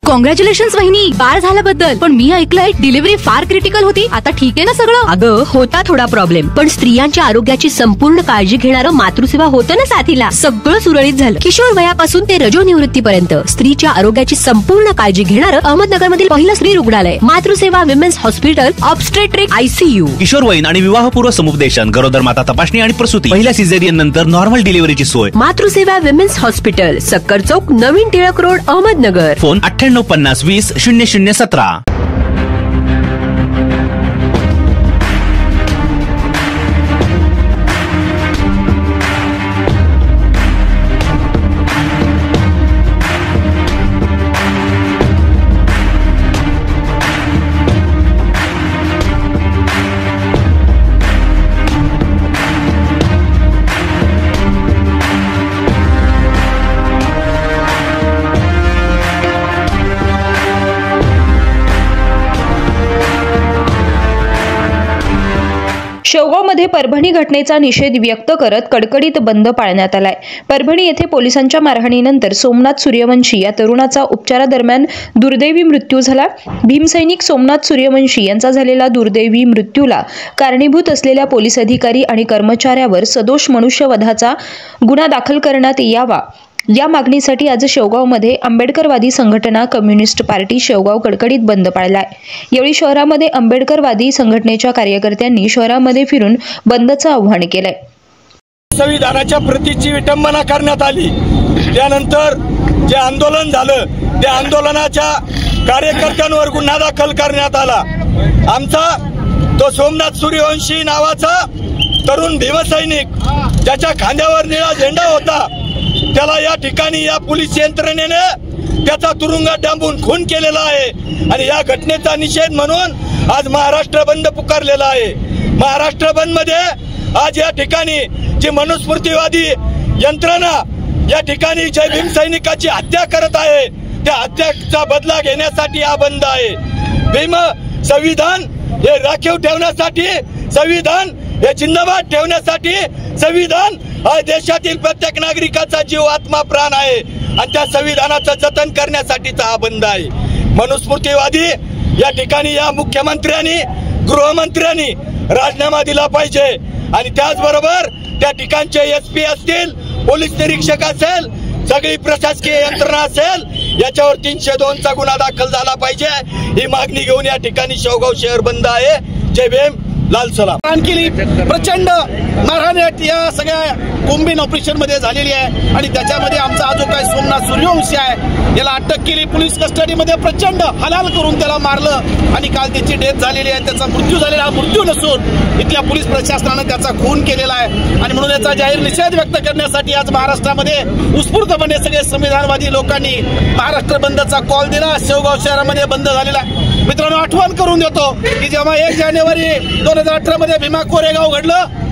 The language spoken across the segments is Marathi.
कॉंग्रॅच्युलेशन्स वहिनी, बाळ झाल्याबद्दल. पण मी ऐकलंय डिलिव्हरी फार क्रिटिकल होती. आता ठीक आहे ना सगळं? अगं होता थोडा प्रॉब्लेम, पण स्त्रियांच्या आरोग्याची संपूर्ण काळजी घेणारं मातृसेवा होतं ना साथीला. सगळं सुरळीत झालं. किशोर वयापासून ते रजोनिवृत्तीपर्यंत स्त्रीच्या आरोग्याची संपूर्ण काळजी घेणारं अहमदनगर मधील पहिलं स्त्री रुग्णालय Matruseva women's hospital obstetric ICU. किशोरवयीन आणि विवाहपूर्व समुपदेशन, गरोदर माता तपासणी आणि प्रसूती, पहिल्या सिझेरियन नंतर नॉर्मल डिलिव्हरीची सोय. मातृसेवा विमेन्स हॉस्पिटल, सक्कर चौक, नवीन टिळक रोड, अहमदनगर. फोन 9850 20 0017. शेवगावमध्ये परभणी घटनेचा निषेध व्यक्त करत कडकडीत बंद पाळण्यात आलाय. परभणी येथे पोलिसांच्या मारहाणीनंतर सोमनाथ सूर्यवंशी या तरुणाचा उपचारादरम्यान दुर्दैवी मृत्यू झाला. भीमसैनिक सोमनाथ सूर्यवंशी यांचा झालेला दुर्दैवी मृत्यूला कारणीभूत असलेल्या पोलीस अधिकारी आणि कर्मचाऱ्यावर सदोष मनुष्यवधाचा गुन्हा दाखल करण्यात यावा या मागणीसाठी आज शेवगावमध्ये आंबेडकरवादी संघटना कम्युनिस्ट पार्टी शेवगाव कडकडीत बंद पाळलाय. यावेळी शहरामध्ये आंबेडकरवादी संघटनेच्या कार्यकर्त्यांनी शहरामध्ये फिरून बंदचं आवाहन केलंय. संविधानाच्या प्रतीची विटंबना करण्यात आली. त्यानंतर जे आंदोलन झालं त्या आंदोलनाच्या कार्यकर्त्यांवर गुन्हा दाखल करण्यात आला. आमचा तो सोमनाथ सूर्यवंशी नावाचा तरुण भीमसैनिक ज्याच्या खांद्यावर निळा झेंडा होता, त्याला या ठिकाणी या पोलीस यंत्रणेने त्याचा तुरुंगात डांबून खून केलेला आहे. आणि या घटनेचा निषेध म्हणून आज महाराष्ट्र बंद पुकारलेला आहे. महाराष्ट्र बंद मध्ये आज या ठिकाणी जी मनुस्मृतीवादी यंत्रणा या ठिकाणी जय भीम सैनिकाची हत्या करत आहे, त्या हत्याचा बदला घेण्यासाठी हा बंद आहे. भीम संविधान हे राखीव ठेवण्यासाठी, संविधान हे जिंदाबाद ठेवण्यासाठी, संविधान हा देशातील प्रत्येक नागरिकाचा जीव, आत्मा, प्राण आहे आणि त्या संविधानाचं जतन करण्यासाठीचा हा बंद आहे. मनुस्मृतीवादी या ठिकाणी या मुख्यमंत्र्यांनी, गृहमंत्र्यांनी राजीनामा दिला पाहिजे आणि त्याचबरोबर त्या ठिकाणचे SP असतील, पोलीस निरीक्षक असेल, सगळी प्रशासकीय यंत्रणा असेल, याच्यावर 302 चा गुन्हा दाखल झाला पाहिजे. ही मागणी घेऊन या ठिकाणी शेवगाव शहर बंद आहे. जय भीम, लाल सलाम. आणखी प्रचंड मारहाण या सगळ्या कोम्बिन ऑपरेशन मध्ये झालेली आहे आणि त्याच्यामध्ये आमचा हा जो काय सोमनाथ सूर्यवंशी आहे याला अटक केली. पोलीस कस्टडीमध्ये प्रचंड हलाल करून त्याला मारलं आणि काल त्याची डेथ झालेली आहे. त्याचा मृत्यू झालेला, हा मृत्यू नसून इथल्या पोलीस प्रशासनानं त्याचा खून केलेला आहे आणि म्हणून याचा जाहीर निषेध व्यक्त करण्यासाठी आज महाराष्ट्रामध्ये उत्स्फूर्तपणे सगळे संविधानवादी लोकांनी महाराष्ट्र बंदचा कॉल दिला. शेवगाव शहरामध्ये बंद झालेला. मित्रांनो, आठवण करून देतो की जेव्हा 1 जानेवारी 2018 मध्ये भीमा कोरेगाव घडलं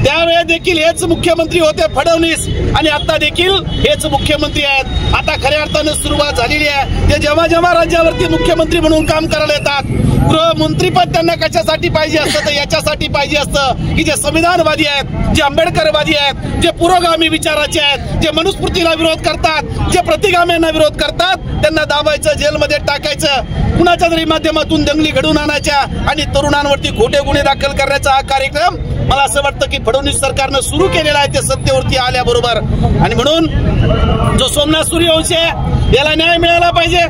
त्यावेळेस देखील हेच मुख्यमंत्री होते फडणवीस आणि आता देखील हेच मुख्यमंत्री आहेत. आता खऱ्या अर्थानं सुरुवात झालेली आहे. ते जेव्हा जेव्हा राज्यावरती मुख्यमंत्री म्हणून काम करायला येतात, गृहमंत्रीपद त्यांना कशासाठी पाहिजे असतं तर याच्यासाठी पाहिजे असतं की जे संविधानवादी आहेत, जे आंबेडकरवादी आहेत, जे पुरोगामी विचाराचे आहेत, जे मनुस्मृतीला विरोध करतात, जे प्रतिगाम्यांना विरोध करतात, त्यांना दाबायचं, जेलमध्ये टाकायचं, कुणाच्या तरी माध्यमातून दंगली घडवून आणायच्या आणि तरुणांवरती खोटे गुन्हे दाखल करण्याचा हा कार्यक्रम मला असं वाटतं की फडणवीस सरकारनं सुरू केलेला आहे ते सत्तेवरती आल्याबरोबर. आणि म्हणून जो सोमनाथ सूर्यवंशी आहे याला न्याय मिळाला पाहिजे.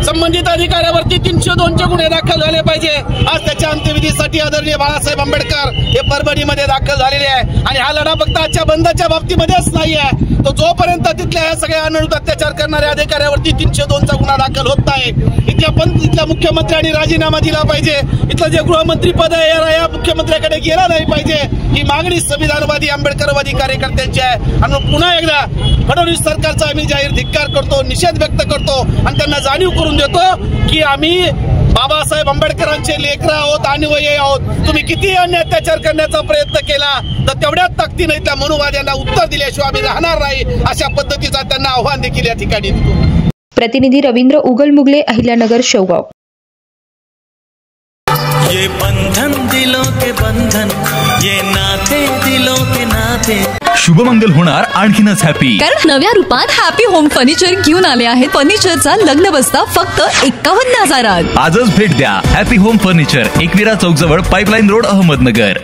संबंधित अधिकाऱ्यावरती 302 चे गुन्हे दाखल झाले पाहिजे. आज त्याच्या अंत्यविधीसाठी आदरणीय बाळासाहेब आंबेडकर हे परभणीमध्ये दाखल झालेले आहे आणि हा लढा फक्त आजच्या बंदच्या बाबतीमध्येच नाही आहे, तो जोपर्यंत तिथल्या ह्या सगळ्या अनधिकृत अत्याचार करणाऱ्या अधिकाऱ्यावरती 302 चा गुन्हा दाखल होत नाही, इथल्या मुख्यमंत्र्यांनी राजीनामा दिला पाहिजे. इथलं जे गृहमंत्री पद आहे या मुख्यमंत्र्याकडे गेला नाही पाहिजे. ही मागणी संविधानवादी आंबेडकरवादी कार्यकर्त्यांची आहे आणि पुन्हा एकदा फडणवीस सरकारचा आम्ही जाहीर धिक्कार करतो, निषेध व्यक्त करतो आणि त्यांना जाणीव करून देतो की आम्ही बाबासाहेब आंबेडकरांचे लेकरं आहोत, अन्वयी आहोत. तुम्ही किती अन्य अत्याचार करण्याचा प्रयत्न केला तर तेवढ्याच ताकदीने इथल्या मनुवाद्यांना उत्तर दिल्याशिवाय आम्ही राहणार नाही, अशा पद्धतीचा त्यांना आव्हान देखील या ठिकाणी. प्रतिनिधी रवींद्र उगल-मुगले, अहिल्यानगर, शेवगाव. ये बंधन दिलों के बंधन, ये नाते दिलों के नाते. शुभमंगल होणार आणखीनच हॅपी. कारण नव्या रूपात हॅपी होम फर्निचर घेऊन आले आहेत. फर्निचरचा लग्न बस्ता फक्त 51,000. आजच भेट द्या हॅपी होम फर्निचर, एकविरा चौक जवळ, पाईपलाईन रोड, अहमदनगर.